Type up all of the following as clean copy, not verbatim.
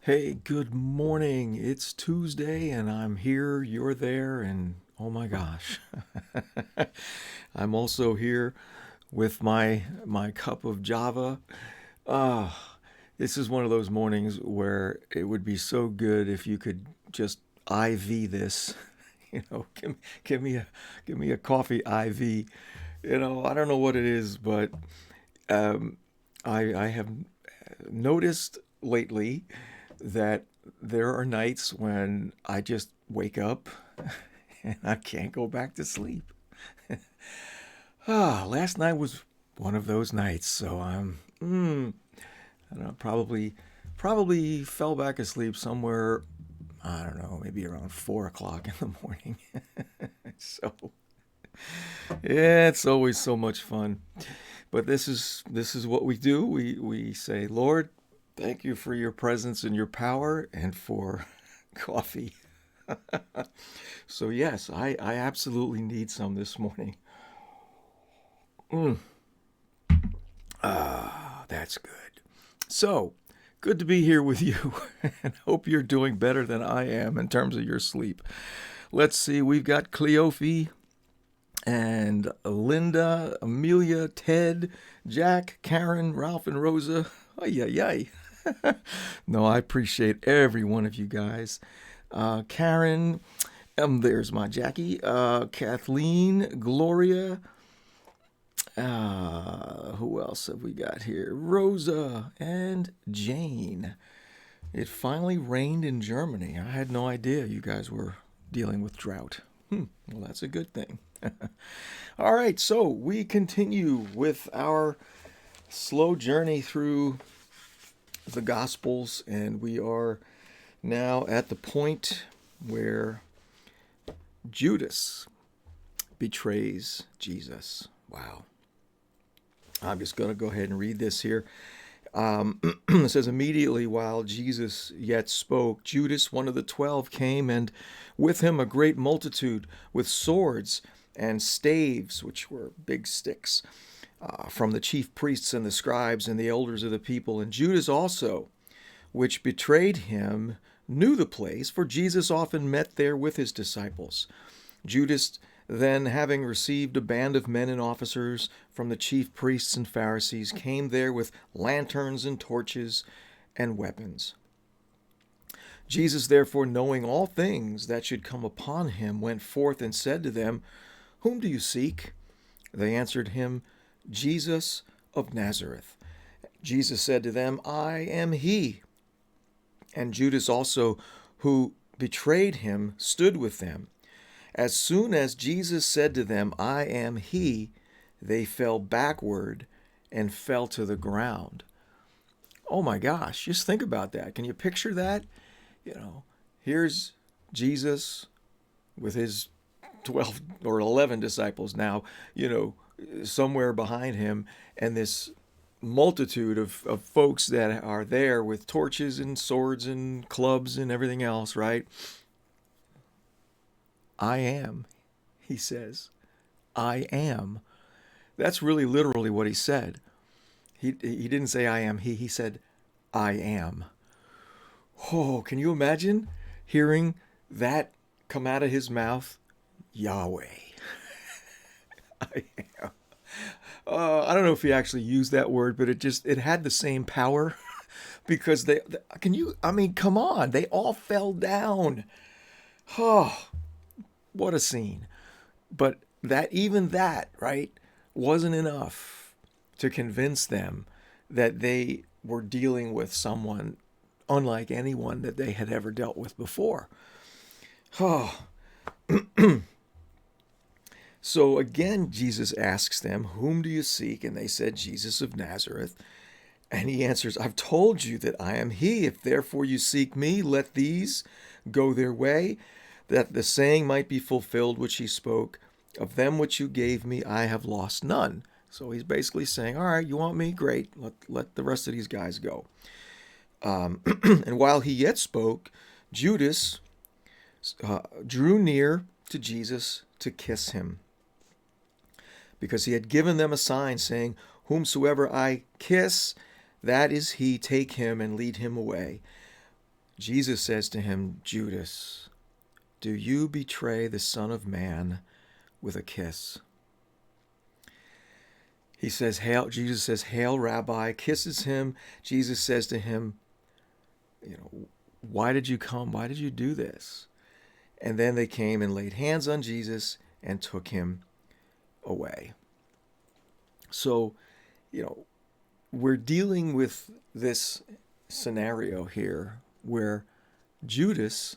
Hey, good morning. It's Tuesday and I'm here, you're there, and oh my gosh. I'm also here with my cup of Java. Ah, this is one of those mornings where it would be so good if you could just IV this. Give me a coffee IV. I don't know what it is, but um, I have noticed lately that there are nights when I just wake up and I can't go back to sleep. Last night was one of those nights, so I don't know, probably fell back asleep somewhere. I don't know, maybe around 4 o'clock in the morning. So yeah, it's always so much fun. But this is what we do. We say, Lord, thank you for your presence and your power and for coffee. So yes, I absolutely need some this morning. Mm, that's good. So good to be here with you, and hope you're doing better than I am in terms of your sleep. Let's see, we've got Cleophie and Linda, Amelia, Ted, Jack, Karen, Ralph, and Rosa. Ay, ay, ay. No, I appreciate every one of you guys. Karen, there's my Jackie. Kathleen, Gloria. Who else have we got here? Rosa and Jane. It finally rained in Germany. I had no idea you guys were dealing with drought. Well, that's a good thing. All right, so we continue with our slow journey through the Gospels, and we are now at the point where Judas betrays Jesus. Wow. I'm just going to go ahead and read this here. It says, immediately while Jesus yet spoke, Judas, one of the 12, came, and with him a great multitude with swords and staves, which were big sticks, from the chief priests and the scribes and the elders of the people. And Judas also, which betrayed him, knew the place, for Jesus often met there with his disciples. Judas then, having received a band of men and officers from the chief priests and Pharisees, came there with lanterns and torches and weapons. Jesus, therefore, knowing all things that should come upon him, went forth and said to them, Whom do you seek? They answered him, Jesus of Nazareth. Jesus said to them, I am he. And Judas also, who betrayed him, stood with them. As soon as Jesus said to them, I am he, they fell backward and fell to the ground. Oh my gosh, just think about that. Can you picture that? Here's Jesus with his 12 or 11 disciples now, somewhere behind him, and this multitude of folks that are there with torches and swords and clubs and everything else, right? I am, he says. I am. That's really literally what he said. He didn't say I am he said I am. Oh, can you imagine hearing that come out of his mouth? Yahweh. I am. I don't know if he actually used that word, but it had the same power because can you, I mean, come on, they all fell down. Oh, what a scene. But even that, right, wasn't enough to convince them that they were dealing with someone unlike anyone that they had ever dealt with before. Oh. So again, Jesus asks them, Whom do you seek? And they said, Jesus of Nazareth. And he answers, I've told you that I am he. If therefore you seek me, let these go their way, that the saying might be fulfilled which he spoke, Of them which you gave me, I have lost none. So he's basically saying, all right, you want me? Great. Let the rest of these guys go. And while he yet spoke, Judas drew near to Jesus to kiss him, because he had given them a sign, saying, Whomsoever I kiss, that is he, take him and lead him away. Jesus says to him, Judas, do you betray the Son of Man with a kiss? He says, Hail, Jesus says, Hail, Rabbi, kisses him. Jesus says to him, why did you come? Why did you do this? And then they came and laid hands on Jesus and took him away. So, we're dealing with this scenario here where Judas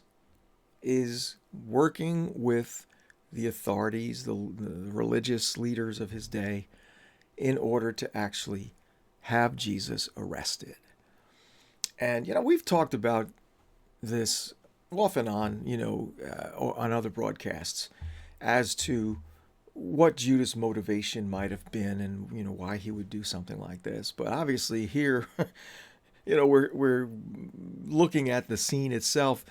is working with the authorities, the religious leaders of his day, in order to actually have Jesus arrested. And, we've talked about this off and on, on other broadcasts as to what Judas' motivation might have been and, why he would do something like this. But obviously here, we're looking at the scene itself.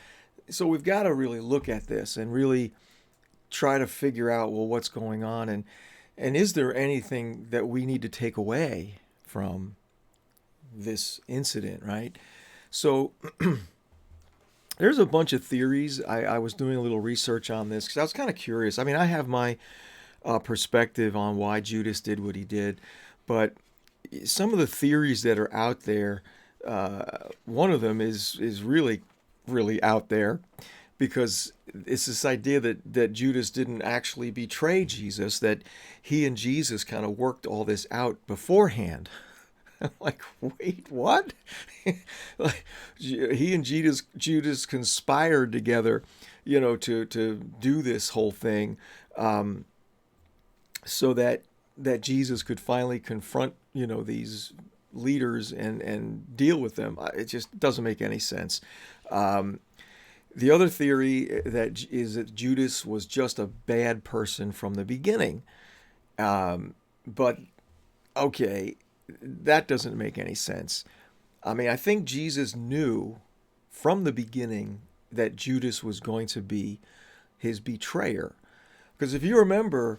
So we've got to really look at this and really try to figure out, well, what's going on, and is there anything that we need to take away from this incident, right? So there's a bunch of theories. I was doing a little research on this because I was kind of curious. I mean, I have my perspective on why Judas did what he did, but some of the theories that are out there, one of them is really, really out there, because it's this idea that Judas didn't actually betray Jesus, that he and Jesus kind of worked all this out beforehand. I'm like, wait, what? Like, he and Judas conspired together, to do this whole thing, so that Jesus could finally confront, these leaders and deal with them. It just doesn't make any sense. The other theory is that Judas was just a bad person from the beginning. But, okay, that doesn't make any sense. I mean, I think Jesus knew from the beginning that Judas was going to be his betrayer. Because if you remember,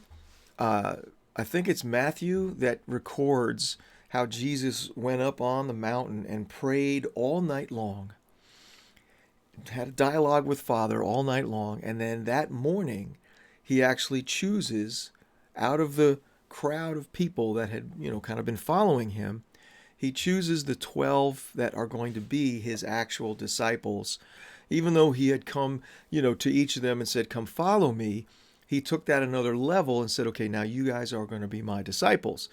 I think it's Matthew that records how Jesus went up on the mountain and prayed all night long, had a dialogue with Father all night long, and then that morning he actually chooses, out of the crowd of people that had, kind of been following him, he chooses the 12 that are going to be his actual disciples. Even though he had come, to each of them and said, come follow me, he took that another level and said, okay, now you guys are going to be my disciples.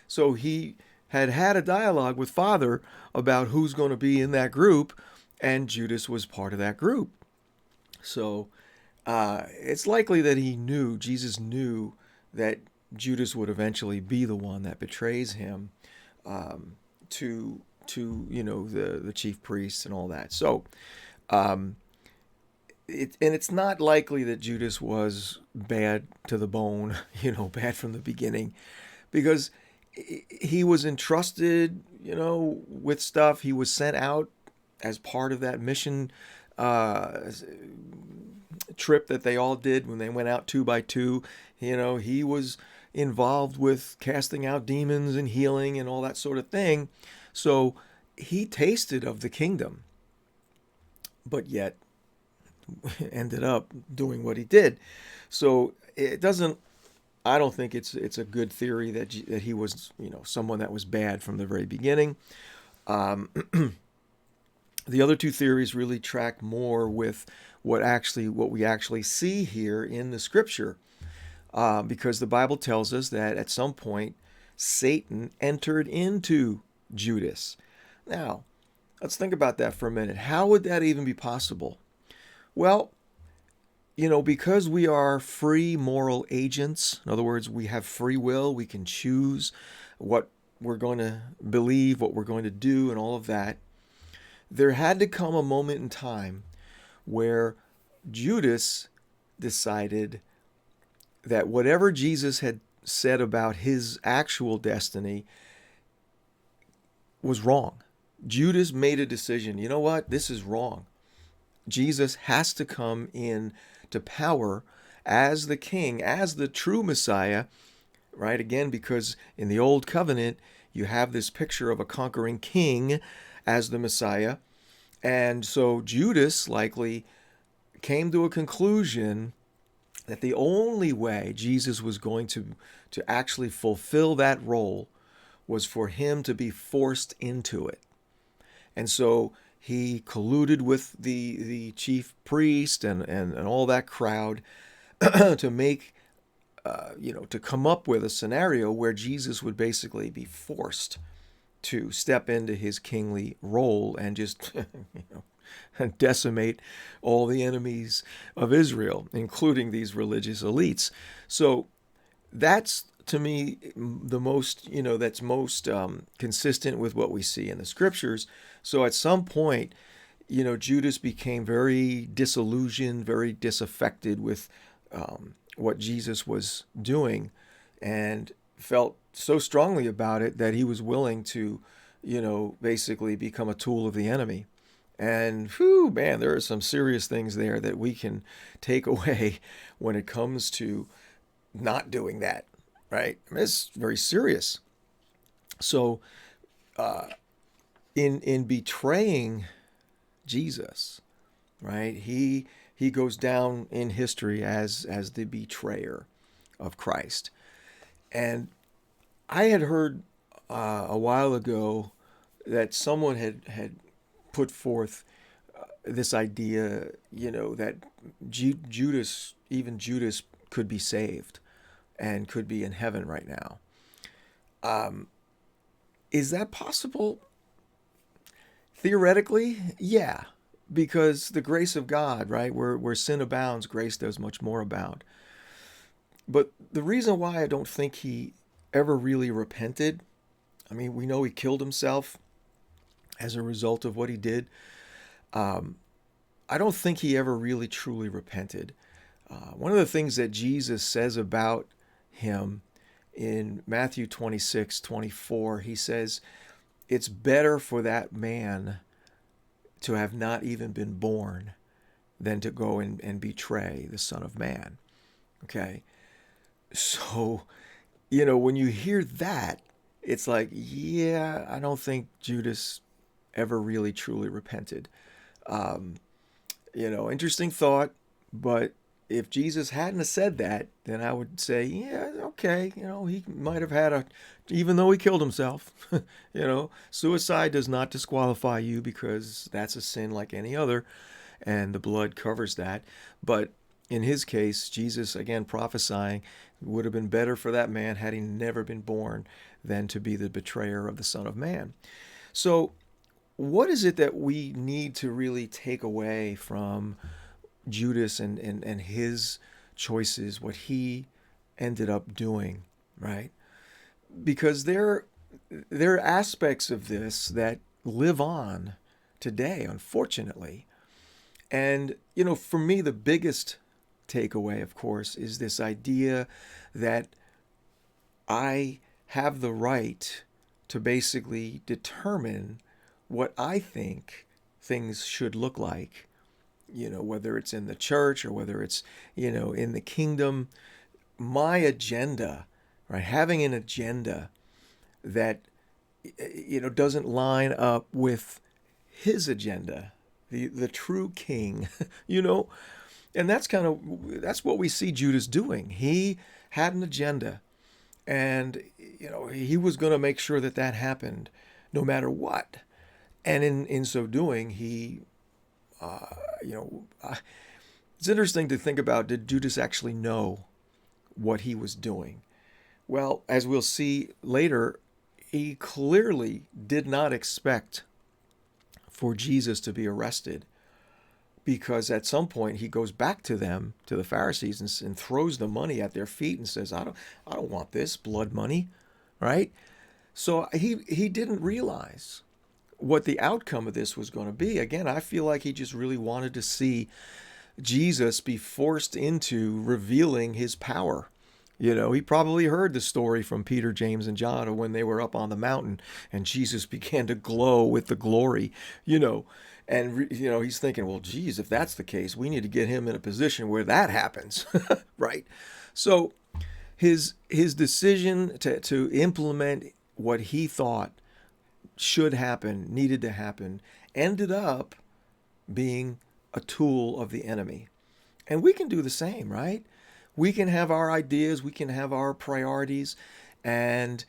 So he had a dialogue with Father about who's going to be in that group, and Judas was part of that group. So it's likely that Jesus knew that Judas would eventually be the one that betrays him to the chief priests and all that. So it's not likely that Judas was bad to the bone, bad from the beginning, because he was entrusted, with stuff. He was sent out as part of that mission trip that they all did when they went out 2 by 2. He was involved with casting out demons and healing and all that sort of thing. So he tasted of the kingdom, but yet ended up doing what he did. So I don't think it's a good theory that he was, someone that was bad from the very beginning. The other two theories really track more with what we actually see here in the scripture, because the Bible tells us that at some point Satan entered into Judas. Now, let's think about that for a minute. How would that even be possible? Well, because we are free moral agents, in other words, we have free will, we can choose what we're going to believe, what we're going to do, and all of that. There had to come a moment in time where Judas decided that whatever Jesus had said about his actual destiny was wrong. Judas made a decision. You know what? This is wrong. Jesus has to come in to power as the king, as the true Messiah, right? Again, because in the Old Covenant, you have this picture of a conquering king as the Messiah. And so Judas likely came to a conclusion that the only way Jesus was going to actually fulfill that role was for him to be forced into it. And so he colluded with the chief priest and all that crowd to make, to come up with a scenario where Jesus would basically be forced to step into his kingly role and just decimate all the enemies of Israel, including these religious elites. So that's to me the most, that's most consistent with what we see in the scriptures. So at some point, Judas became very disillusioned, very disaffected with what Jesus was doing, and felt so strongly about it that he was willing to, basically become a tool of the enemy. And whew, man, there are some serious things there that we can take away when it comes to not doing that, right? I mean, it's very serious. So, in betraying Jesus, right? He goes down in history as the betrayer of Christ. And I had heard a while ago that someone had put forth this idea, that Judas, even Judas, could be saved and could be in heaven right now. Is that possible? Theoretically, yeah, because the grace of God, right, where sin abounds, grace does much more abound. But the reason why I don't think he ever really repented, I mean, we know he killed himself as a result of what he did. I don't think he ever really truly repented. One of the things that Jesus says about him in Matthew 26:24, he says, it's better for that man to have not even been born than to go and betray the Son of Man. Okay? So, when you hear that, it's like, yeah, I don't think Judas ever really truly repented. Interesting thought, but if Jesus hadn't have said that, then I would say, yeah, okay, he might have had even though he killed himself, suicide does not disqualify you because that's a sin like any other, and the blood covers that. But in his case, Jesus, again, prophesying, would have been better for that man had he never been born than to be the betrayer of the Son of Man. So, what is it that we need to really take away from Judas and his choices, what he ended up doing, right? Because there are aspects of this that live on today, unfortunately. And, for me, the biggest takeaway, of course, is this idea that I have the right to basically determine what I think things should look like, whether it's in the church or whether it's, in the kingdom. My agenda, right? Having an agenda that, doesn't line up with his agenda, the true king, and that's what we see Judas doing. He had an agenda, and, he was going to make sure that happened no matter what. And in so doing, he, it's interesting to think about, did Judas actually know what he was doing? Well, as we'll see later, he clearly did not expect for Jesus to be arrested, because at some point he goes back to them, to the Pharisees, and throws the money at their feet and says, I don't want this blood money, right? So he didn't realize what the outcome of this was going to be. Again, I feel like he just really wanted to see Jesus be forced into revealing his power. He probably heard the story from Peter, James, and John of when they were up on the mountain and Jesus began to glow with the glory, and, he's thinking, well, geez, if that's the case, we need to get him in a position where that happens, right? So his decision to implement what he thought should happen, needed to happen, ended up being a tool of the enemy. And we can do the same, right? We can have our ideas, we can have our priorities, and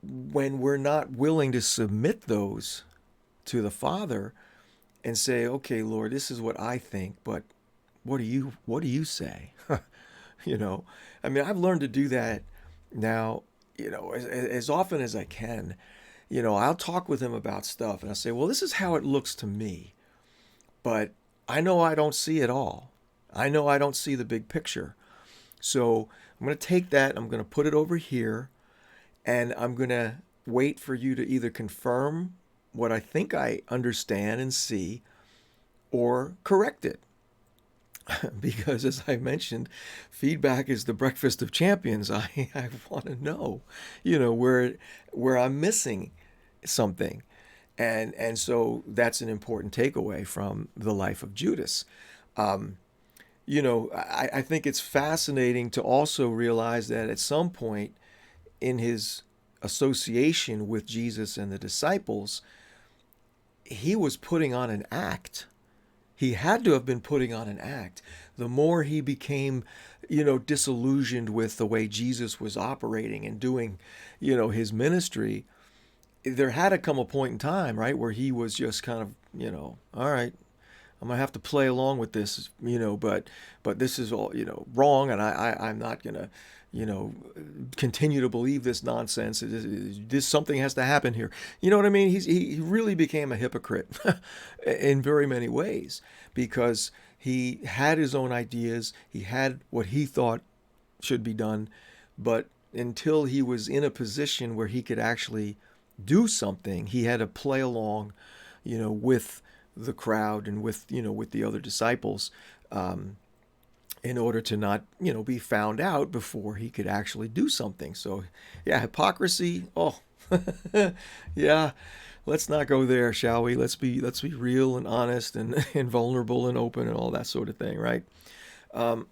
when we're not willing to submit those to the Father and say, "Okay, Lord, this is what I think, but what do you say?" you know, I mean, I've learned to do that now, as often as I can. I'll talk with him about stuff and I'll say, "Well, this is how it looks to me, but I know I don't see it all. I know I don't see the big picture. So I'm going to take that, I'm going to put it over here, and I'm going to wait for you to either confirm what I think I understand and see or correct it." Because as I mentioned, feedback is the breakfast of champions. I want to know, where I'm missing something. And so that's an important takeaway from the life of Judas. Um, I think it's fascinating to also realize that at some point in his association with Jesus and the disciples, he was putting on an act. He had to have been putting on an act. The more he became, disillusioned with the way Jesus was operating and doing, his ministry, there had to come a point in time, right, where he was just kind of, all right, I'm gonna have to play along with this, but this is all, wrong, and I'm not gonna, continue to believe this nonsense. This something has to happen here. You know what I mean? He really became a hypocrite in very many ways because he had his own ideas. He had what he thought should be done, but until he was in a position where he could actually do something, he had to play along, with the crowd and with the other disciples, in order to not, be found out before he could actually do something. So, yeah, hypocrisy. Oh, yeah. Let's not go there, shall we? Let's be real and honest and, and vulnerable and open and all that sort of thing, right? Um,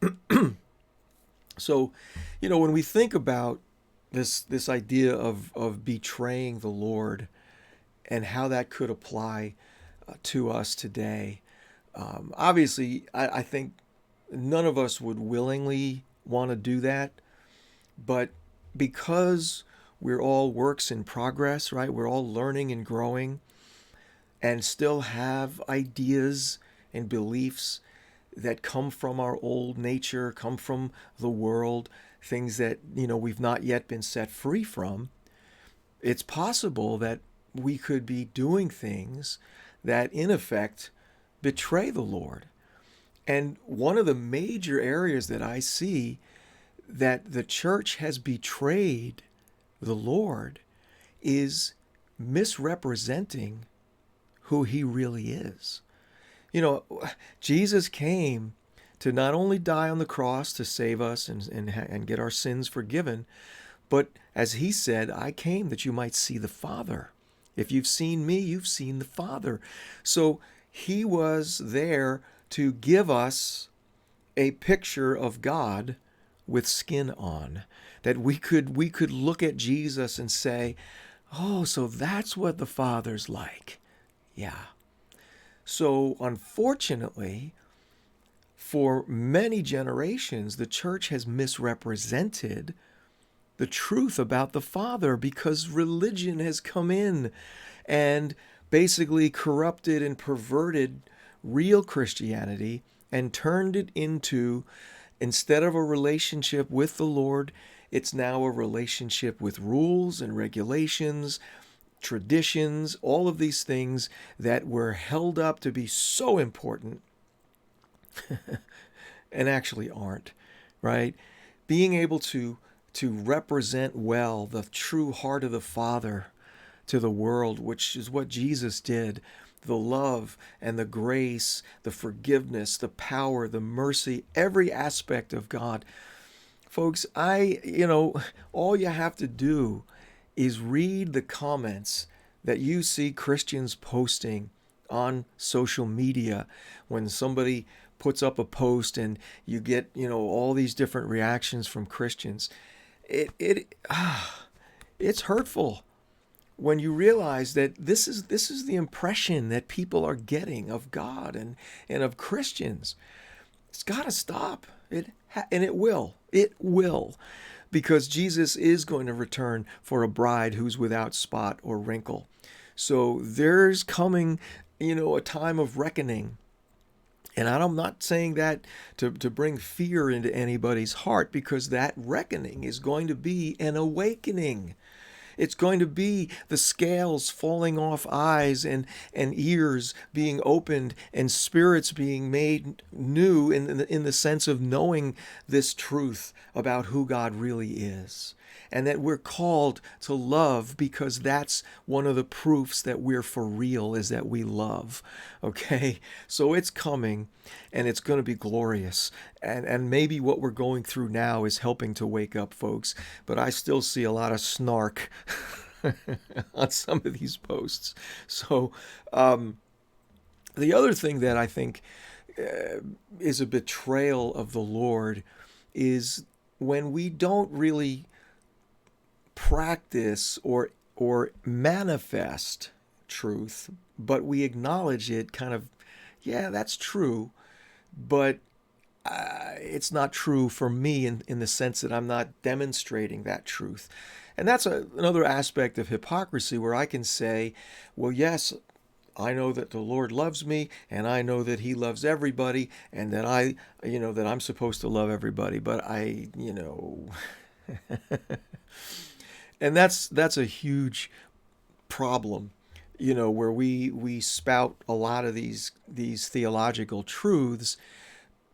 so, when we think about this idea of betraying the Lord and how that could apply to us today, obviously, I think none of us would willingly want to do that, but because we're all works in progress, right? We're all learning and growing and still have ideas and beliefs that come from our old nature, come from the world, things that, we've not yet been set free from. It's possible that we could be doing things that, in effect, betray the Lord. And one of the major areas that I see that the church has betrayed the Lord is misrepresenting who he really is. Jesus came to not only die on the cross to save us and get our sins forgiven, but as he said, "I came that you might see the Father. If you've seen me, you've seen the Father." So he was there to give us a picture of God with skin on, that we could look at Jesus and say, "Oh, so that's what the Father's like." Yeah. So unfortunately, for many generations, the church has misrepresented the truth about the Father because religion has come in and basically corrupted and perverted real Christianity and turned it into, instead of a relationship with the Lord, it's now a relationship with rules and regulations, traditions, all of these things that were held up to be so important and actually aren't, right? Being able to represent well the true heart of the Father to the world, which is what Jesus did. The love and the grace, the forgiveness, the power, the mercy, every aspect of God. Folks, all you have to do is read the comments that you see Christians posting on social media when somebody puts up a post and you get, all these different reactions from Christians. It's hurtful. when you realize that this is the impression that people are getting of God and of Christians. It's got to stop. And it will. It will. Because Jesus is going to return for a bride who's without spot or wrinkle. So there's coming, a time of reckoning. And I'm not saying that to bring fear into anybody's heart, because that reckoning is going to be an awakening. It's going to be the scales falling off eyes and ears being opened and spirits being made new in the sense of knowing this truth about who God really is. And that we're called to love, because that's one of the proofs that we're for real, is that we love. Okay? So it's coming, and it's going to be glorious. And maybe what we're going through now is helping to wake up folks, but I still see a lot of snark on some of these posts. So the other thing that I think is a betrayal of the Lord is when we don't really practice or manifest truth, but we acknowledge it kind of, yeah, that's true, but it's not true for me in the sense that I'm not demonstrating that truth. And that's another aspect of hypocrisy, where I can say, well, yes, I know that the Lord loves me, and I know that He loves everybody, and that that I'm supposed to love everybody, but and that's a huge problem, where we spout a lot of these theological truths,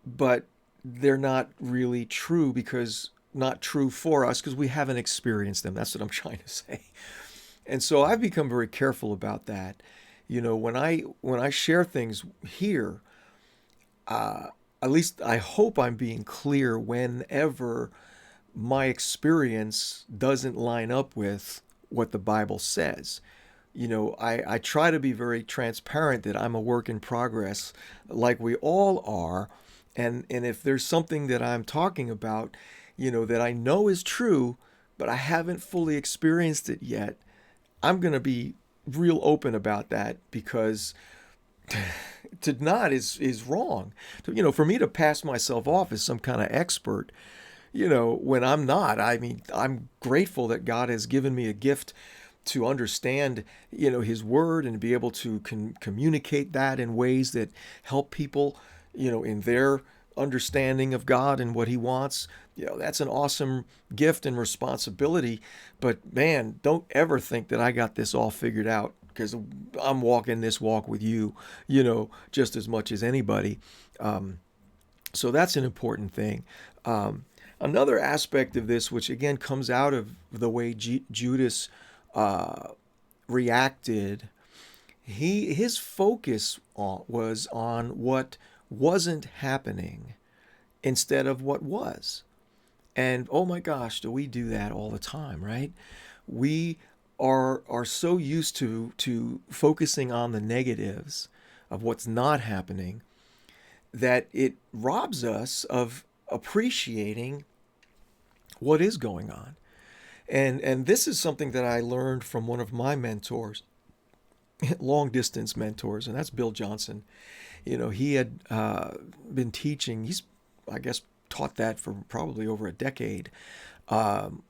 but they're not really true, because not true for us, because we haven't experienced them. That's what I'm trying to say. And so I've become very careful about that. When I share things here, at least I hope I'm being clear whenever my experience doesn't line up with what the Bible says. I try to be very transparent that I'm a work in progress, like we all are. And if there's something that I'm talking about, that I know is true, but I haven't fully experienced it yet, I'm going to be real open about that, because to not is wrong. For me to pass myself off as some kind of expert, when I'm not. I mean, I'm grateful that God has given me a gift to understand, His Word, and be able to communicate that in ways that help people, in their understanding of God and what He wants. That's an awesome gift and responsibility. But man, don't ever think that I got this all figured out, because I'm walking this walk with you, just as much as anybody. So that's an important thing. Another aspect of this, which again comes out of the way Judas reacted, his focus was on what wasn't happening instead of what was. And oh my gosh, do we do that all the time, right? We are so used to focusing on the negatives of what's not happening, that it robs us of appreciating what is going on. And this is something that I learned from one of my mentors, long distance mentors, and that's Bill Johnson. He had been teaching. He's, I guess, taught that for probably over a decade,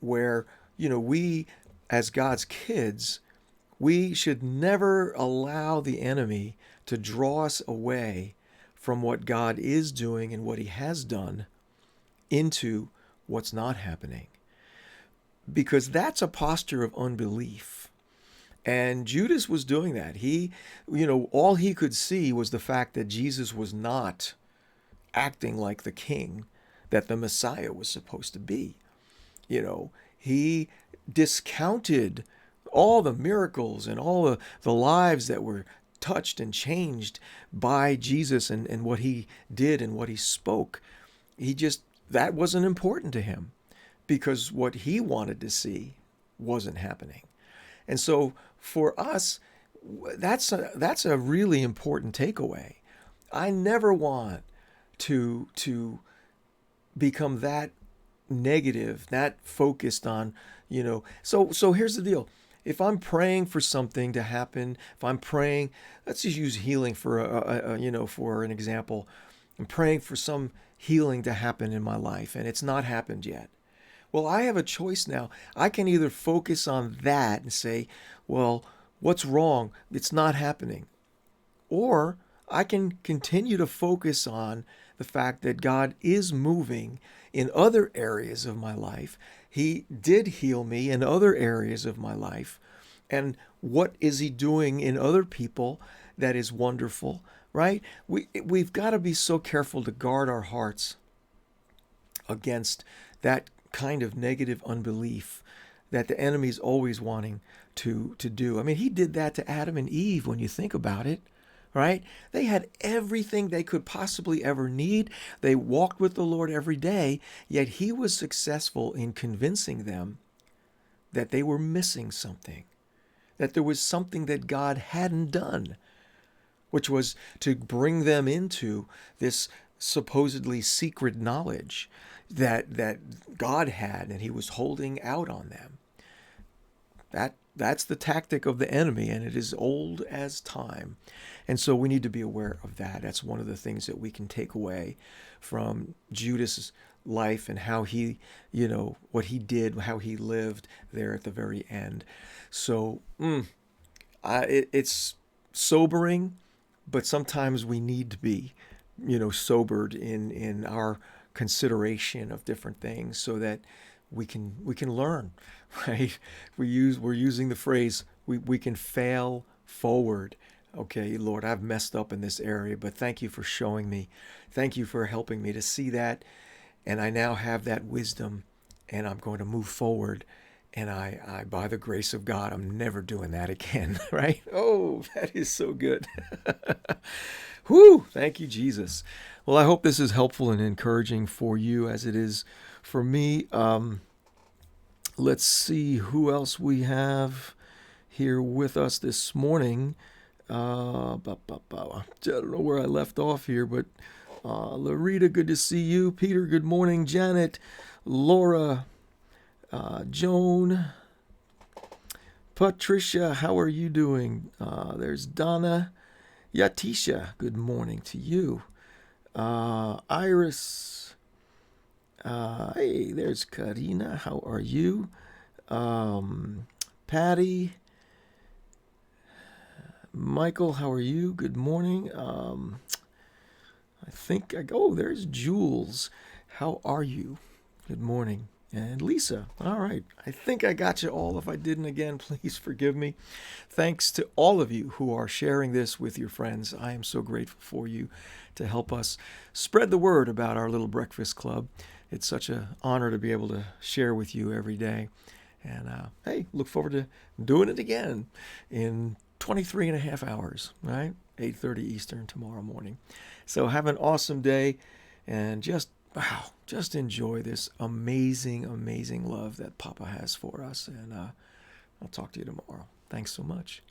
where we as God's kids, we should never allow the enemy to draw us away from what God is doing and what He has done into what's not happening. Because that's a posture of unbelief. And Judas was doing that. He, all he could see was the fact that Jesus was not acting like the king that the Messiah was supposed to be. He discounted all the miracles and all the lives that were touched and changed by Jesus and what He did and what He spoke. That wasn't important to Him, because what He wanted to see wasn't happening. And so for us, that's a really important takeaway. I never want to become that negative, that focused on, So here's the deal. if I'm praying for something to happen, if I'm praying, let's just use healing for for an example. I'm praying for some healing to happen in my life and it's not happened yet. Well, I have a choice now. I can either focus on that and say, well, what's wrong? It's not happening. Or I can continue to focus on the fact that God is moving in other areas of my life. He did heal me in other areas of my life. And what is He doing in other people that is wonderful, right? We've got to be so careful to guard our hearts against that kind of negative unbelief that the enemy's always wanting to do. I mean, he did that to Adam and Eve when you think about it, right? They had everything they could possibly ever need. They walked with the Lord every day, yet he was successful in convincing them that they were missing something, that there was something that God hadn't done, which was to bring them into this supposedly secret knowledge that God had and he was holding out on them. That's the tactic of the enemy, and it is old as time. And so we need to be aware of that. That's one of the things that we can take away from Judas' life and how he, what he did, how he lived there at the very end. So it's sobering, but sometimes we need to be, sobered in our consideration of different things so that we can learn, right? We're using the phrase we can fail forward. Okay, Lord, I've messed up in this area, but thank you for showing me. Thank you for helping me to see that. And I now have that wisdom and I'm going to move forward. And I by the grace of God, I'm never doing that again, right? Oh, that is so good. Whew, thank you, Jesus. Well, I hope this is helpful and encouraging for you as it is for me. Let's see who else we have here with us this morning. I don't know where I left off here, but Larita, good to see you. Peter, good morning. Janet, Laura, Joan, Patricia, how are you doing? There's Donna, Yatisha, good morning to you. Iris, hey, there's Karina, how are you? Patty, Michael, how are you? Good morning. There's Jules. How are you? Good morning. And Lisa, all right. I think I got you all. If I didn't, again, please forgive me. Thanks to all of you who are sharing this with your friends. I am so grateful for you to help us spread the word about our little breakfast club. It's such an honor to be able to share with you every day. And hey, look forward to doing it again in 23 and a half hours, right? 8:30 Eastern tomorrow morning. So have an awesome day and just enjoy this amazing, amazing love that Papa has for us. And I'll talk to you tomorrow. Thanks so much.